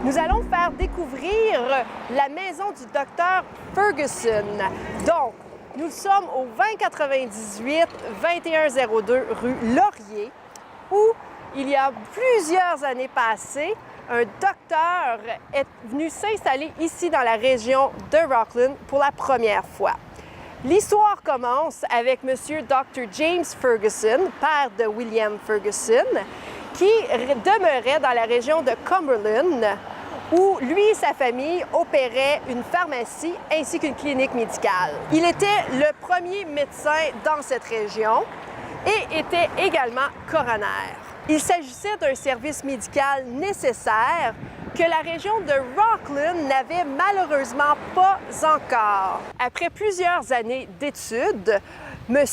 Nous allons faire découvrir la maison du docteur Ferguson. Donc, nous sommes au 2098 2102 rue Laurier, où il y a plusieurs années passées, un docteur est venu s'installer ici dans la région de Rockland pour la première fois. L'histoire commence avec M. Dr. James Ferguson, père de William Ferguson, qui demeurait dans la région de Cumberland, où lui et sa famille opéraient une pharmacie ainsi qu'une clinique médicale. Il était le premier médecin dans cette région et était également coroner. Il s'agissait d'un service médical nécessaire que la région de Rockland n'avait malheureusement pas encore. Après plusieurs années d'études, M.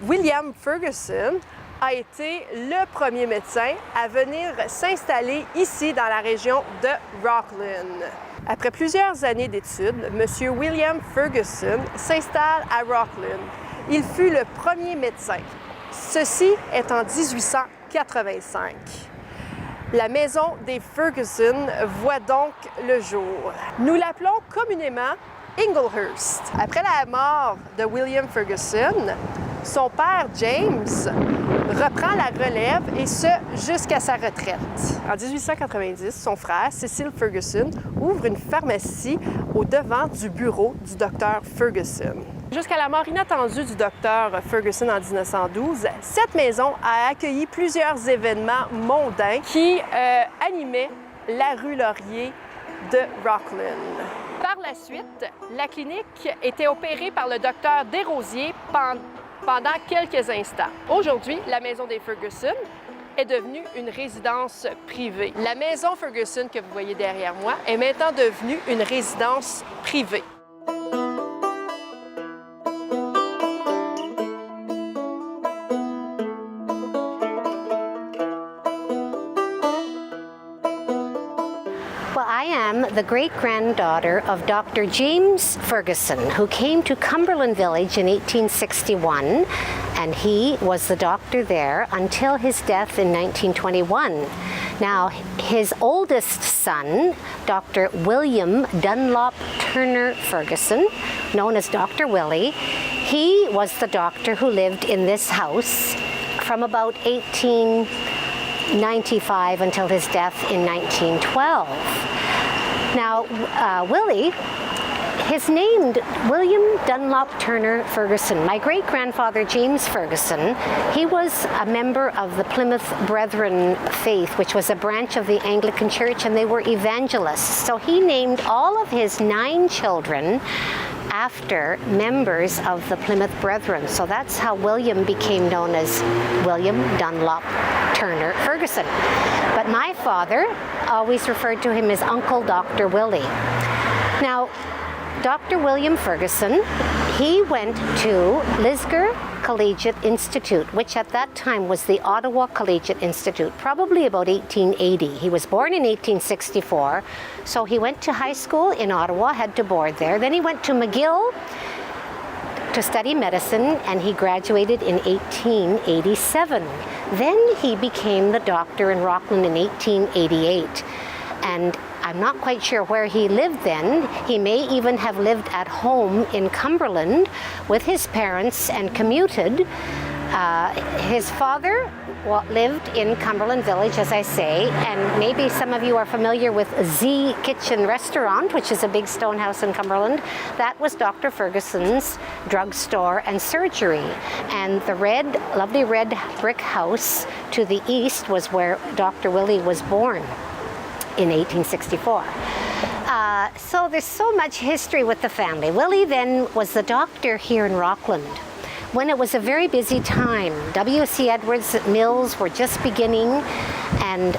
William Ferguson a été le premier médecin à venir s'installer ici dans la région de Rockland. Après plusieurs années d'études, M. William Ferguson s'installe à Rockland. Il fut le premier médecin. Ceci est en 1885. La maison des Ferguson voit donc le jour. Nous l'appelons communément Inglehurst. Après la mort de William Ferguson, son père James reprend la relève et ce jusqu'à sa retraite. En 1890, son frère Cecil Ferguson ouvre une pharmacie au devant du bureau du docteur Ferguson. Jusqu'à la mort inattendue du docteur Ferguson en 1912, cette maison a accueilli plusieurs événements mondains qui animaient la rue Laurier de Rockland. Par la suite, la clinique était opérée par le docteur Desrosiers pendant quelques instants. Aujourd'hui, la maison des Ferguson est devenue une résidence privée. La maison Ferguson que vous voyez derrière moi est maintenant devenue une résidence privée. Well, I am the great-granddaughter of Dr. James Ferguson, who came to Cumberland Village in 1861, and he was the doctor there until his death in 1921. Now, his oldest son, Dr. William Dunlop Turner Ferguson, known as Dr. Willie, he was the doctor who lived in this house from about 1895 until his death in 1912. Now, Willie is named William Dunlop Turner Ferguson. My great-grandfather, James Ferguson, he was a member of the Plymouth Brethren faith, which was a branch of the Anglican Church, and they were evangelists. So he named all of his 9 children after members of the Plymouth Brethren. So that's how William became known as William Dunlop Turner Ferguson. But my father always referred to him as Uncle Dr. Willie. Now, Dr. William Ferguson, he went to Lisgar Collegiate Institute, which at that time was the Ottawa Collegiate Institute, probably about 1880. He was born in 1864, so he went to high school in Ottawa, had to board there. Then he went to McGill to study medicine, and he graduated in 1887. Then he became the doctor in Rockland in 1888. And I'm not quite sure where he lived then. He may even have lived at home in Cumberland with his parents and commuted. His father lived in Cumberland Village, as I say, and maybe some of you are familiar with Z Kitchen Restaurant, which is a big stone house in Cumberland. That was Dr. Ferguson's drugstore and surgery. And the lovely red brick house to the east was where Dr. Willie was born in 1864. So there's so much history with the family. Willie then was the doctor here in Rockland when it was a very busy time. W.C. Edwards mills were just beginning, and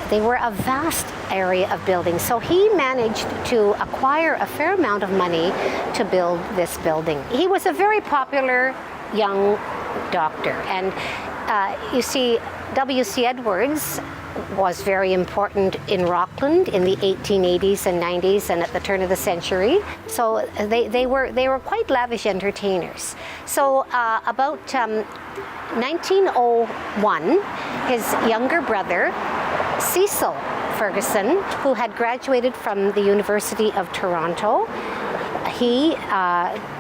they were a vast area of buildings. So he managed to acquire a fair amount of money to build this building. He was a very popular young doctor, and you see, W.C. Edwards was very important in Rockland in the 1880s and 90s and at the turn of the century. So they were quite lavish entertainers. So about 1901, his younger brother, Cecil Ferguson, who had graduated from the University of Toronto. He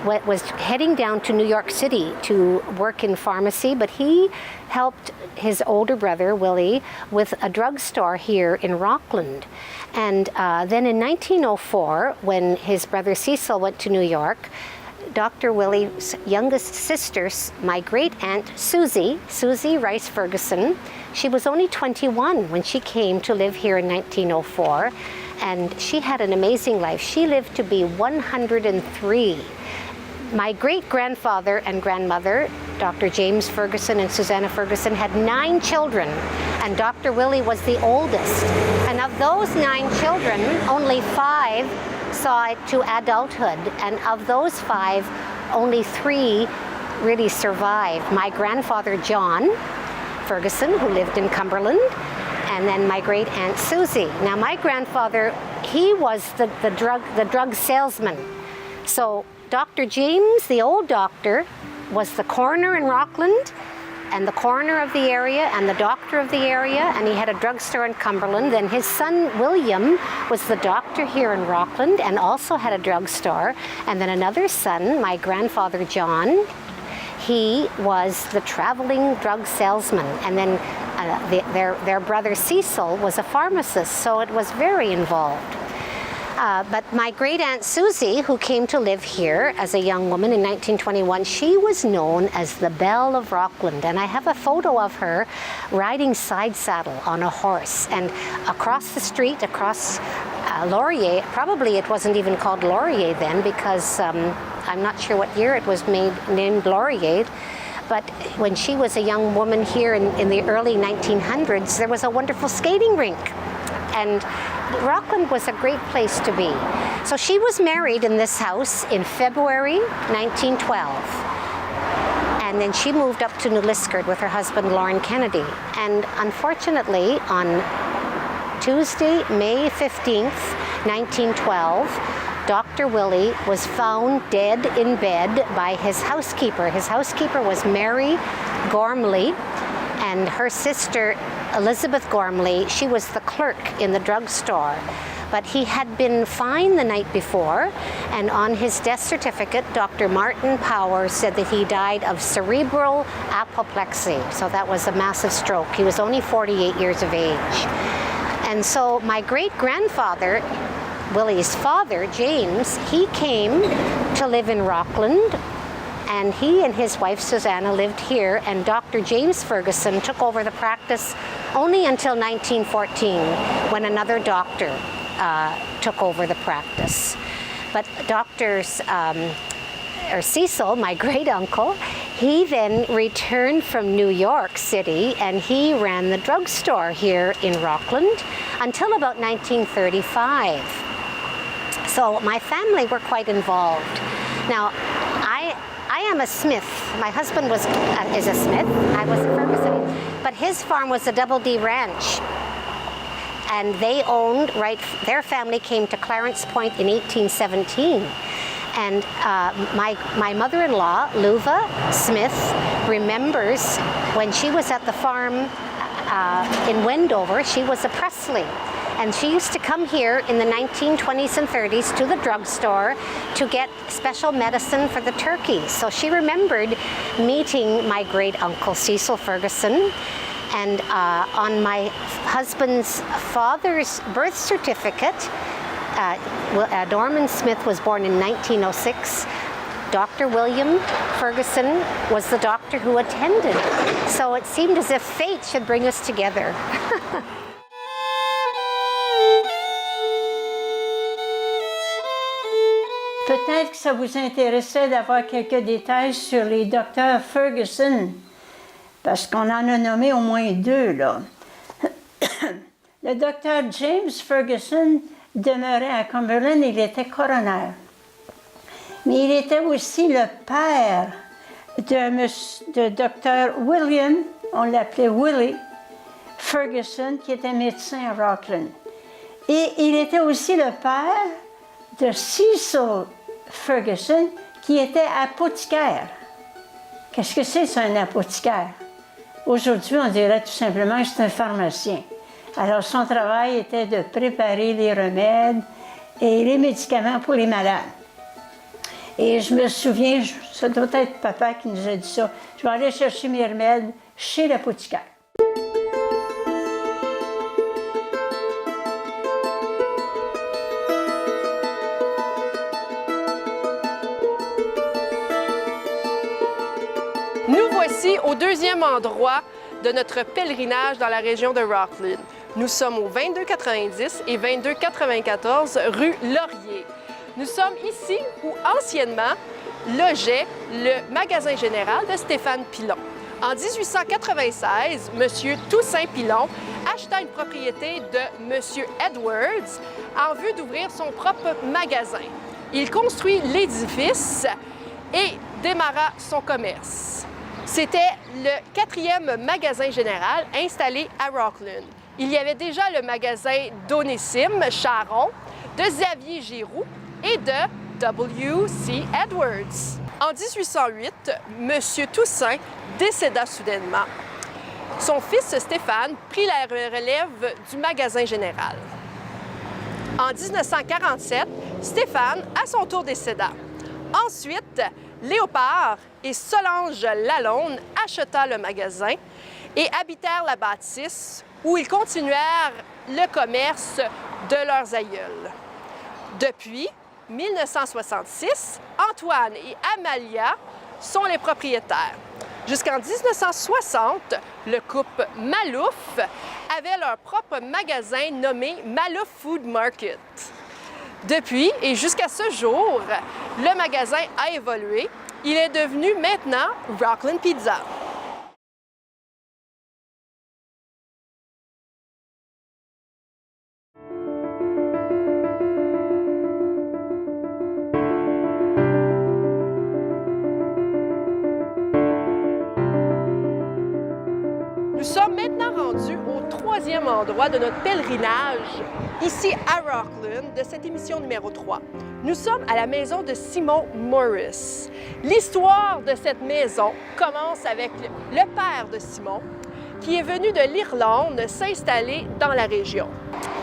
was heading down to New York City to work in pharmacy, but he helped his older brother, Willie, with a drugstore here in Rockland. And then in 1904, when his brother Cecil went to New York, Dr. Willie's youngest sister, my great-aunt Susie Rice Ferguson, she was only 21 when she came to live here in 1904, and she had an amazing life. She lived to be 103. My great-grandfather and grandmother, Dr. James Ferguson and Susanna Ferguson, had 9 children, and Dr. Willie was the oldest. And of those 9 children, only 5 saw it to adulthood, and of those 5, only 3 really survived. My grandfather, John Ferguson, who lived in Cumberland, and then my great-aunt Susie. Now, my grandfather, he was the drug salesman. So Dr. James, the old doctor, was the coroner in Rockland, and the coroner of the area, and the doctor of the area, and he had a drugstore in Cumberland. Then his son, William, was the doctor here in Rockland and also had a drugstore. And then another son, my grandfather, John, he was the traveling drug salesman. And then their brother, Cecil, was a pharmacist, so it was very involved. But my great-aunt Susie, who came to live here as a young woman in 1921, she was known as the Belle of Rockland. And I have a photo of her riding side saddle on a horse. And across the street, across Laurier, probably it wasn't even called Laurier then, because I'm not sure what year it was named Laurier. But when she was a young woman here in the early 1900s, there was a wonderful skating rink. And Rockland was a great place to be. So she was married in this house in February 1912. And then she moved up to New Liskeard with her husband, Lorne Kennedy. And unfortunately, on Tuesday, May 15th, 1912, Dr. Willie was found dead in bed by his housekeeper. His housekeeper was Mary Gormley, and her sister, Elizabeth Gormley, she was the clerk in the drugstore. But he had been fined the night before, and on his death certificate, Dr. Martin Powers said that he died of cerebral apoplexy. So that was a massive stroke. He was only 48 years of age. And so my great-grandfather, Willie's father, James, he came to live in Rockland, and he and his wife Susanna lived here, and Dr. James Ferguson took over the practice only until 1914, when another doctor took over the practice. But Cecil, my great-uncle, he then returned from New York City, and he ran the drugstore here in Rockland until about 1935. So my family were quite involved. Now, I am a smith. My husband is a smith. I was a Ferguson. But his farm was a Double D Ranch. And they owned, their family came to Clarence Point in 1817. And my mother-in-law, Luva Smith, remembers when she was at the farm in Wendover, she was a Presley. And she used to come here in the 1920s and 30s to the drugstore to get special medicine for the turkeys. So she remembered meeting my great-uncle Cecil Ferguson. And on my husband's father's birth certificate, Norman Smith was born in 1906. Dr. William Ferguson was the doctor who attended. So it seemed as if fate should bring us together. Peut-être que ça vous intéresserait d'avoir quelques détails sur les docteurs Ferguson, parce qu'on en a nommé au moins 2, là. Le docteur James Ferguson demeurait à Cumberland, il était coroner. Mais il était aussi le père de docteur William, on l'appelait Willie Ferguson, qui était médecin à Rockland. Et il était aussi le père de Cecil Ferguson, qui était apothicaire. Qu'est-ce que c'est un apothicaire? Aujourd'hui, on dirait tout simplement que c'est un pharmacien. Alors, son travail était de préparer les remèdes et les médicaments pour les malades. Et je me souviens, ça doit être papa qui nous a dit ça, je vais aller chercher mes remèdes chez l'apothicaire. Nous voici au deuxième endroit de notre pèlerinage dans la région de Rockland. Nous sommes au 2290 et 2294 rue Laurier. Nous sommes ici où anciennement logeait le magasin général de Stéphane Pilon. En 1896, M. Toussaint Pilon acheta une propriété de M. Edwards en vue d'ouvrir son propre magasin. Il construit l'édifice et démarra son commerce. C'était le 4e magasin général installé à Rockland. Il y avait déjà le magasin d'Onésime Charon, de Xavier Giroux et de W.C. Edwards. En 1808, M. Toussaint décéda soudainement. Son fils Stéphane prit la relève du magasin général. En 1947, Stéphane, à son tour, décéda. Ensuite, Léopard et Solange Lalonde acheta le magasin et habitèrent la bâtisse où ils continuèrent le commerce de leurs aïeuls. Depuis 1966, Antoine et Amalia sont les propriétaires. Jusqu'en 1960, le couple Malouf avait leur propre magasin nommé Malouf Food Market. Depuis et jusqu'à ce jour, le magasin a évolué. Il est devenu maintenant Rockland Pizza. Nous sommes maintenant rendus au 3e endroit de notre pèlerinage, ici à Rockland, de cette émission numéro 3. Nous sommes à la maison de Simon Morris. L'histoire de cette maison commence avec le père de Simon, qui est venu de l'Irlande s'installer dans la région.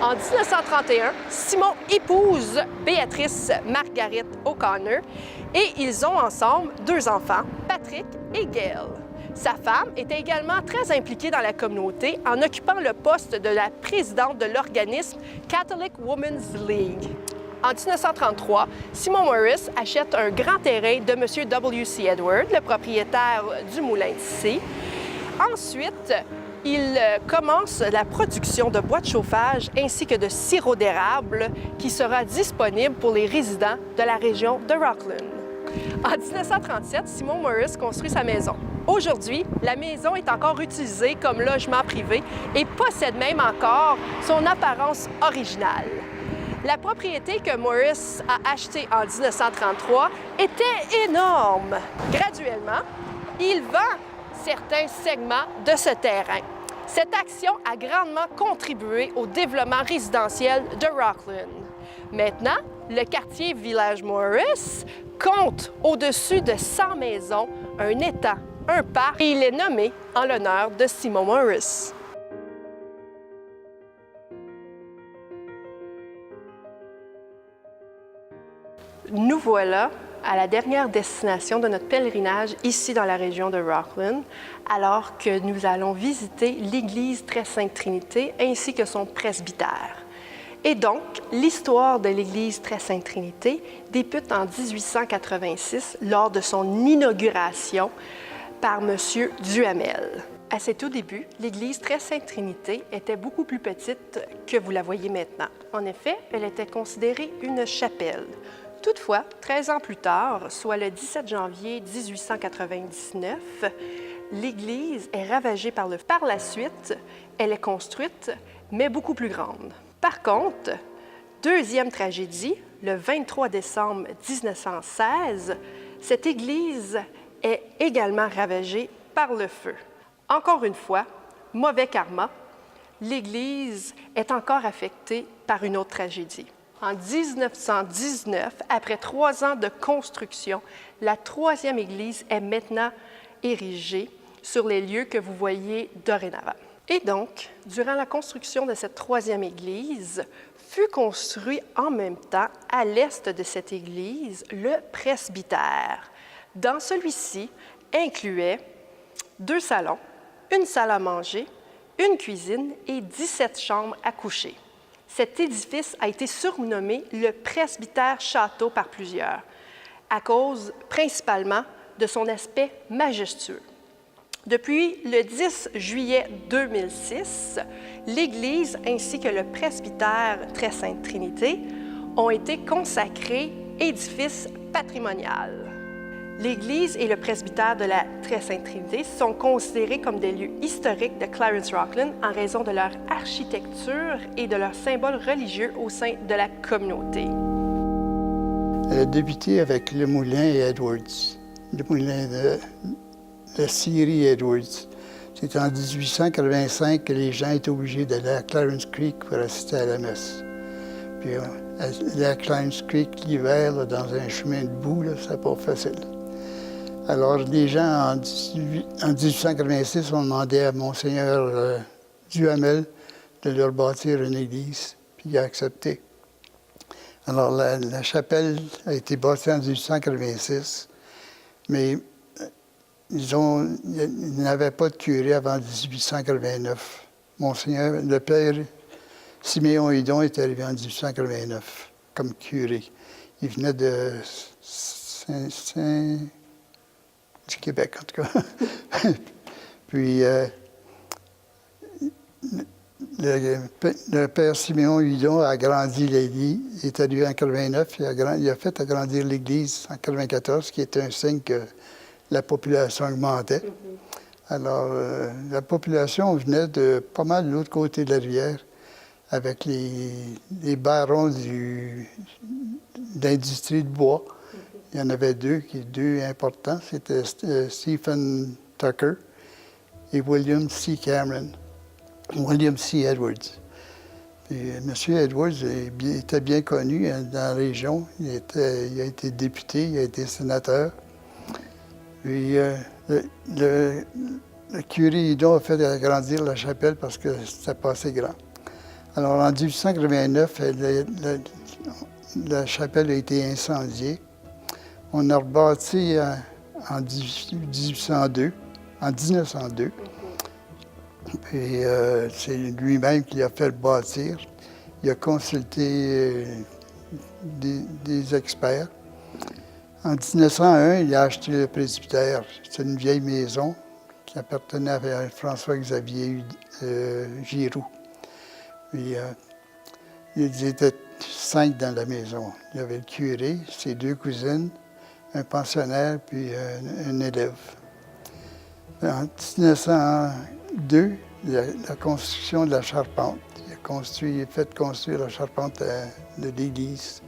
En 1931, Simon épouse Béatrice Margaret O'Connor et ils ont ensemble 2 enfants, Patrick et Gail. Sa femme était également très impliquée dans la communauté en occupant le poste de la présidente de l'organisme Catholic Women's League. En 1933, Simon Morris achète un grand terrain de M. W.C. Edwards, le propriétaire du moulin tissé. Ensuite, il commence la production de bois de chauffage ainsi que de sirop d'érable qui sera disponible pour les résidents de la région de Rockland. En 1937, Simon Morris construit sa maison. Aujourd'hui, la maison est encore utilisée comme logement privé et possède même encore son apparence originale. La propriété que Morris a achetée en 1933 était énorme. Graduellement, il vend certains segments de ce terrain. Cette action a grandement contribué au développement résidentiel de Rockland. Maintenant, le quartier Village Morris compte au-dessus de 100 maisons, un étang, un parc, et il est nommé en l'honneur de Simon Morris. Nous voilà à la dernière destination de notre pèlerinage ici dans la région de Rockland, alors que nous allons visiter l'église Très Sainte Trinité ainsi que son presbytère. Et donc, l'histoire de l'église Très Sainte Trinité débute en 1886 lors de son inauguration par M. Duhamel. À ses tout débuts, l'église Très Sainte Trinité était beaucoup plus petite que vous la voyez maintenant. En effet, elle était considérée une chapelle. Toutefois, 13 ans plus tard, soit le 17 janvier 1899, l'église est ravagée par le feu. Par la suite, elle est construite, mais beaucoup plus grande. Par contre, deuxième tragédie, le 23 décembre 1916, cette église est également ravagée par le feu. Encore une fois, mauvais karma, l'église est encore affectée par une autre tragédie. En 1919, après 3 ans de construction, la 3e église est maintenant érigée sur les lieux que vous voyez dorénavant. Et donc, durant la construction de cette troisième église, fut construit en même temps, à l'est de cette église, le presbytère. Dans celui-ci, incluait 2 salons, une salle à manger, une cuisine et 17 chambres à coucher. Cet édifice a été surnommé le presbytère château par plusieurs, à cause principalement de son aspect majestueux. Depuis le 10 juillet 2006, l'Église ainsi que le presbytère Très Sainte Trinité ont été consacrés édifice patrimonial. L'Église et le presbytère de la Très Sainte Trinité sont considérés comme des lieux historiques de Clarence-Rocklin en raison de leur architecture et de leurs symboles religieux au sein de la communauté. Elle a débuté avec le moulin et Edwards, le moulin de Syrie Edwards. C'est en 1885 que les gens étaient obligés d'aller à Clarence Creek pour assister à la messe. Puis aller à Clarence Creek l'hiver, dans un chemin de boue, c'est pas facile. Alors les gens, en 1886, ont demandé à Monseigneur Duhamel de leur bâtir une église, puis il a accepté. Alors la chapelle a été bâtie en 1886, mais ils n'avaient pas de curé avant 1889. Monseigneur, le père Siméon Hudon est arrivé en 1889 comme curé. Il venait de du Québec, en tout cas. Puis, le père Siméon Hudon a agrandi l'église. Il est arrivé en 89, il a fait agrandir l'église en 94, qui était un signe que la population augmentait. Alors, la population venait de pas mal de l'autre côté de la rivière, avec les barons de l'industrie de bois. Il y en avait deux importants. C'était Stephen Tucker et William C. Cameron. William C. Edwards. Puis, M. Edwards était bien connu dans la région. Il a été député, il a été sénateur. Puis, le curé Hudon a fait agrandir la chapelle parce que c'était pas assez grand. Alors, en 1889, la chapelle a été incendiée. On a rebâti en 1902. Puis, c'est lui-même qui a fait le bâtir. Il a consulté des experts. En 1901, il a acheté le presbytère. C'est une vieille maison qui appartenait à François-Xavier Giroux. Puis, ils étaient 5 dans la maison. Il y avait le curé, ses 2 cousines, un pensionnaire, puis un élève. En 1902, la construction de la charpente. Il a fait construire la charpente de l'église.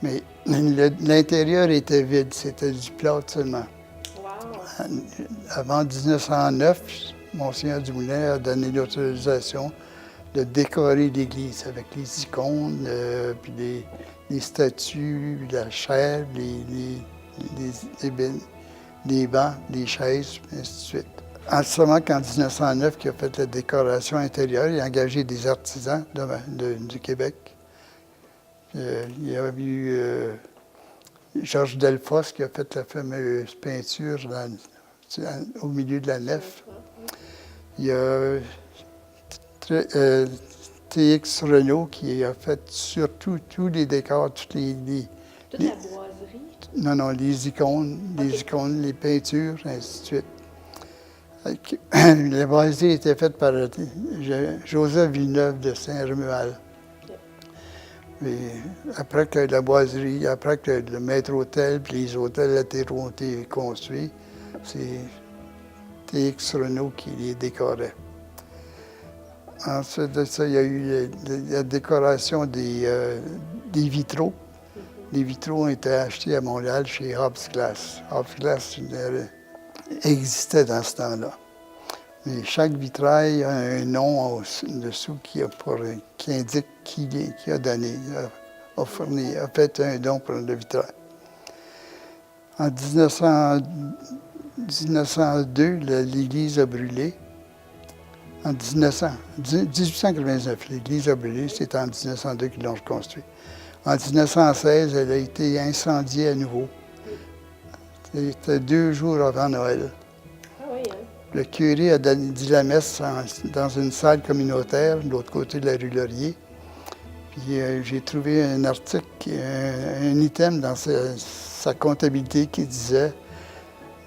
Mais l'intérieur était vide, c'était du plâtre seulement. Wow. Avant 1909, Monseigneur Dumoulin a donné l'autorisation de décorer l'église avec les icônes, puis les statues, la chaire, les bancs, les chaises, et ainsi de suite. Seulement qu'en 1909, il a fait la décoration intérieure, il a engagé des artisans du Québec. Il y a eu Georges Delfosse qui a fait la fameuse peinture au milieu de la nef. Il y a T.X. Renault qui a fait surtout tous les décors, toute la boiserie? Non, les icônes, les peintures, ainsi de suite. La boiserie était faite par Joseph Villeneuve de Saint-Romuald. Et après que la boiserie, après que le maître-autel et les hôtels latéraux ont été construits, c'est T.X. Renault qui les décorait. Ensuite de ça, il y a eu la décoration des vitraux. Les vitraux ont été achetés à Montréal chez Hobbs Glass. Hobbs Glass existait dans ce temps-là. Mais chaque vitrail a un nom en dessous qui indique qui a donné, a fait un don pour le vitrail. En 1902, l'église a brûlé. En 1899, l'église a brûlé, c'est en 1902 qu'ils l'ont reconstruite. En 1916, elle a été incendiée à nouveau. C'était 2 jours avant Noël. Ah oui, hein? Le curé a dit la messe dans une salle communautaire de l'autre côté de la rue Laurier. Puis j'ai trouvé un article, un item dans sa comptabilité qui disait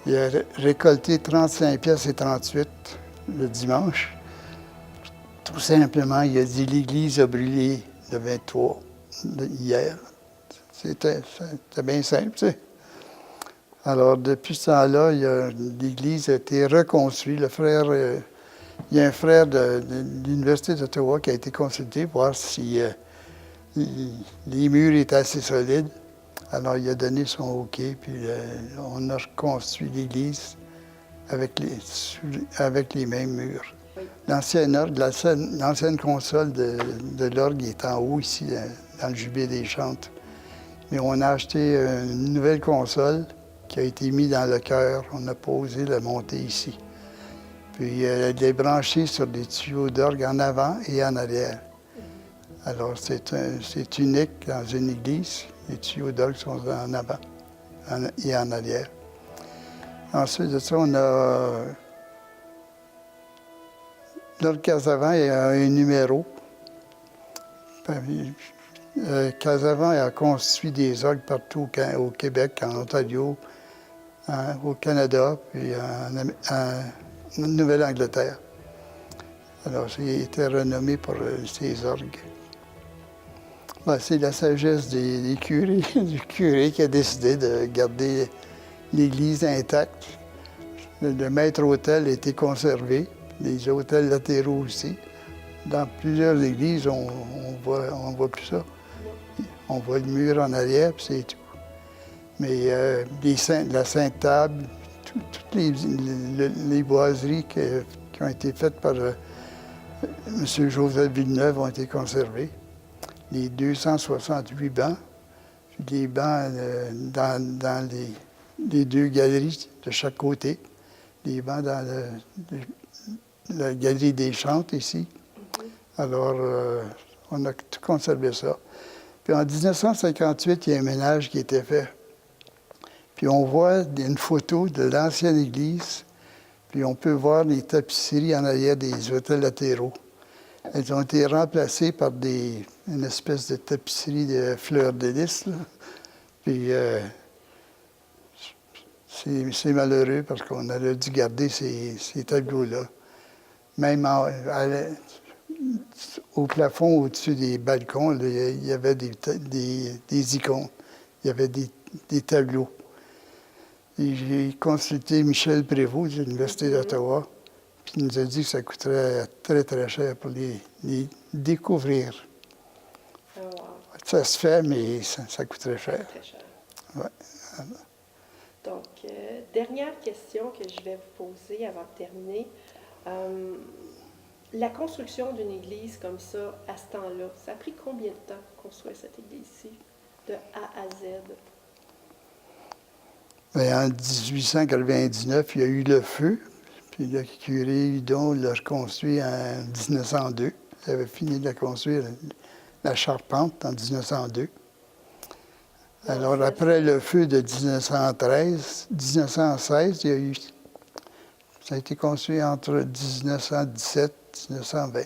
qu'il a récolté 35 pièces et 38 le dimanche. Tout simplement, il a dit l'église a brûlé le 23 hier. C'était bien simple, tu sais. Alors, depuis ce temps-là, l'église a été reconstruite. Il y a un frère de l'Université d'Ottawa qui a été consulté pour voir si les murs étaient assez solides. Alors, il a donné son OK, puis on a reconstruit l'église avec les mêmes murs. L'ancienne console de l'orgue est en haut, ici, dans le jubé des chantres. Mais on a acheté une nouvelle console qui a été mise dans le chœur. On a posé la montée ici. Puis elle est branchée sur des tuyaux d'orgue en avant et en arrière. Alors, c'est unique dans une église. Les tuyaux d'orgue sont en avant et en arrière. Ensuite de ça, on a... L'orgue Casavant a un numéro. Casavant a construit des orgues partout au Québec, en Ontario, au Canada, puis en Nouvelle-Angleterre. Alors, il a été renommé pour ses orgues. Ben, c'est la sagesse des curés, du curé qui a décidé de garder l'église intacte. Le maître-autel a été conservé, les autels latéraux aussi. Dans plusieurs églises, on voit plus ça. On voit le mur en arrière, puis c'est tout. Mais la Sainte Table, toutes les boiseries qui ont été faites par M. Joseph Villeneuve ont été conservées. Les 268 bancs, puis les bancs dans les 2 galeries de chaque côté. Les bancs dans la galerie des chantres ici. Alors, on a tout conservé ça. Puis en 1958, il y a un ménage qui a été fait. Puis on voit une photo de l'ancienne église, puis on peut voir les tapisseries en arrière des autels latéraux. Elles ont été remplacées par une espèce de tapisserie de fleurs de lys. Puis c'est malheureux parce qu'on aurait dû garder ces tableaux-là. Même au plafond, au-dessus des balcons, là, il y avait des icônes, il y avait des tableaux. Et j'ai consulté Michel Prévost de l'Université d'Ottawa, puis il nous a dit que ça coûterait très, très cher pour les découvrir. Oh, wow. Ça se fait, mais ça coûterait cher. Très cher. Ouais. Donc, dernière question que je vais vous poser avant de terminer. La construction d'une église comme ça, à ce temps-là, ça a pris combien de temps construire cette église-ci, de A à Z? Bien, en 1899, il y a eu le feu, puis le curé Hudon l'a reconstruit en 1902. Il avait fini de construire la charpente en 1902. Alors, après le feu de 1916, ça a été construit entre 1917 et 1920.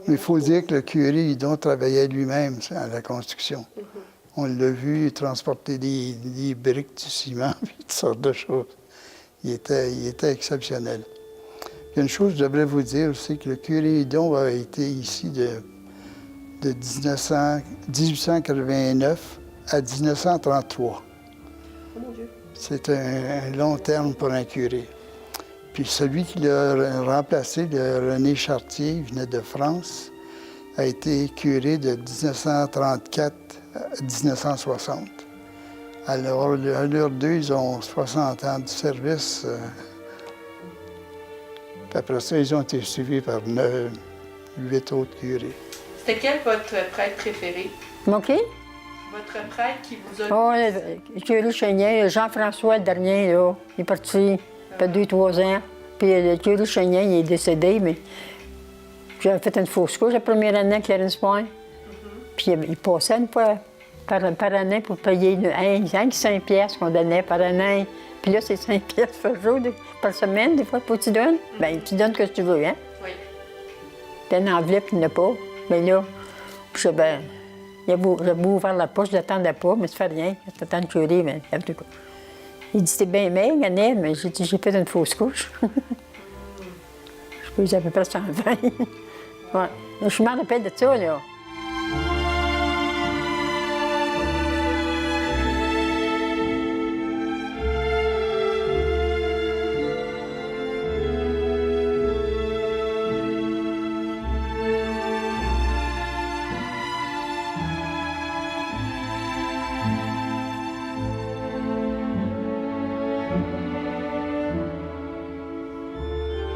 Mais il faut dire que le curé Hudon travaillait lui-même à la construction. Mm-hmm. On l'a vu transporter des briques, du ciment, puis toutes sortes de choses. Il était exceptionnel. Il y a une chose que je devrais vous dire aussi, que le curé Hudon a été ici de 1889 à 1933. Oh mon Dieu! C'est un long terme pour un curé. Puis celui qui l'a remplacé, le René Chartier, il venait de France, a été curé de 1934 à 1960. Alors, à l'heure d'eux, ils ont 60 ans de service. Puis après ça, ils ont été suivis par 8 autres curés. C'était quel votre prêtre préféré? Mon qui? Votre prêtre qui vous a... Oh, le curé Chénier, Jean-François, le dernier, là. Il est parti, il fait 2-3 ans. Puis le curé Chagnin, il est décédé, mais j'avais fait une fausse couche la première année à Clarence Point. Puis il passait une fois par année pour payer 5 piastres qu'on donnait par année. Puis là, c'est 5 piastres par jour, par semaine, des fois, pour que tu donnes. Bien, tu donnes ce que tu veux, hein? Oui. Puis une enveloppe, il n'y en a pas. Mais là, puis j'ai beau ouvrir la poche, je l'attendais pas, mais ça fait rien. J'attends le curé, mais en tout cas. Il dit, t'es bien maigre, Annette, mais j'ai dit, j'ai fait une fausse couche. Je pesais à peu près 120. Ouais. Mais je m'en rappelle de ça, là.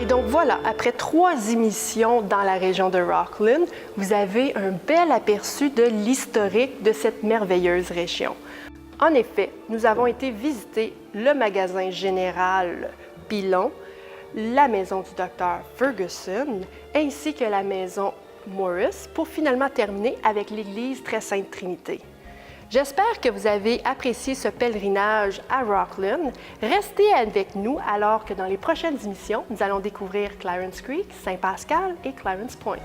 Et donc voilà, après 3 émissions dans la région de Rockland, vous avez un bel aperçu de l'historique de cette merveilleuse région. En effet, nous avons été visiter le magasin général Pilon, la maison du docteur Ferguson, ainsi que la maison Morris, pour finalement terminer avec l'église Très Sainte Trinité. J'espère que vous avez apprécié ce pèlerinage à Rockland. Restez avec nous alors que dans les prochaines émissions, nous allons découvrir Clarence Creek, Saint-Pascal et Clarence Point.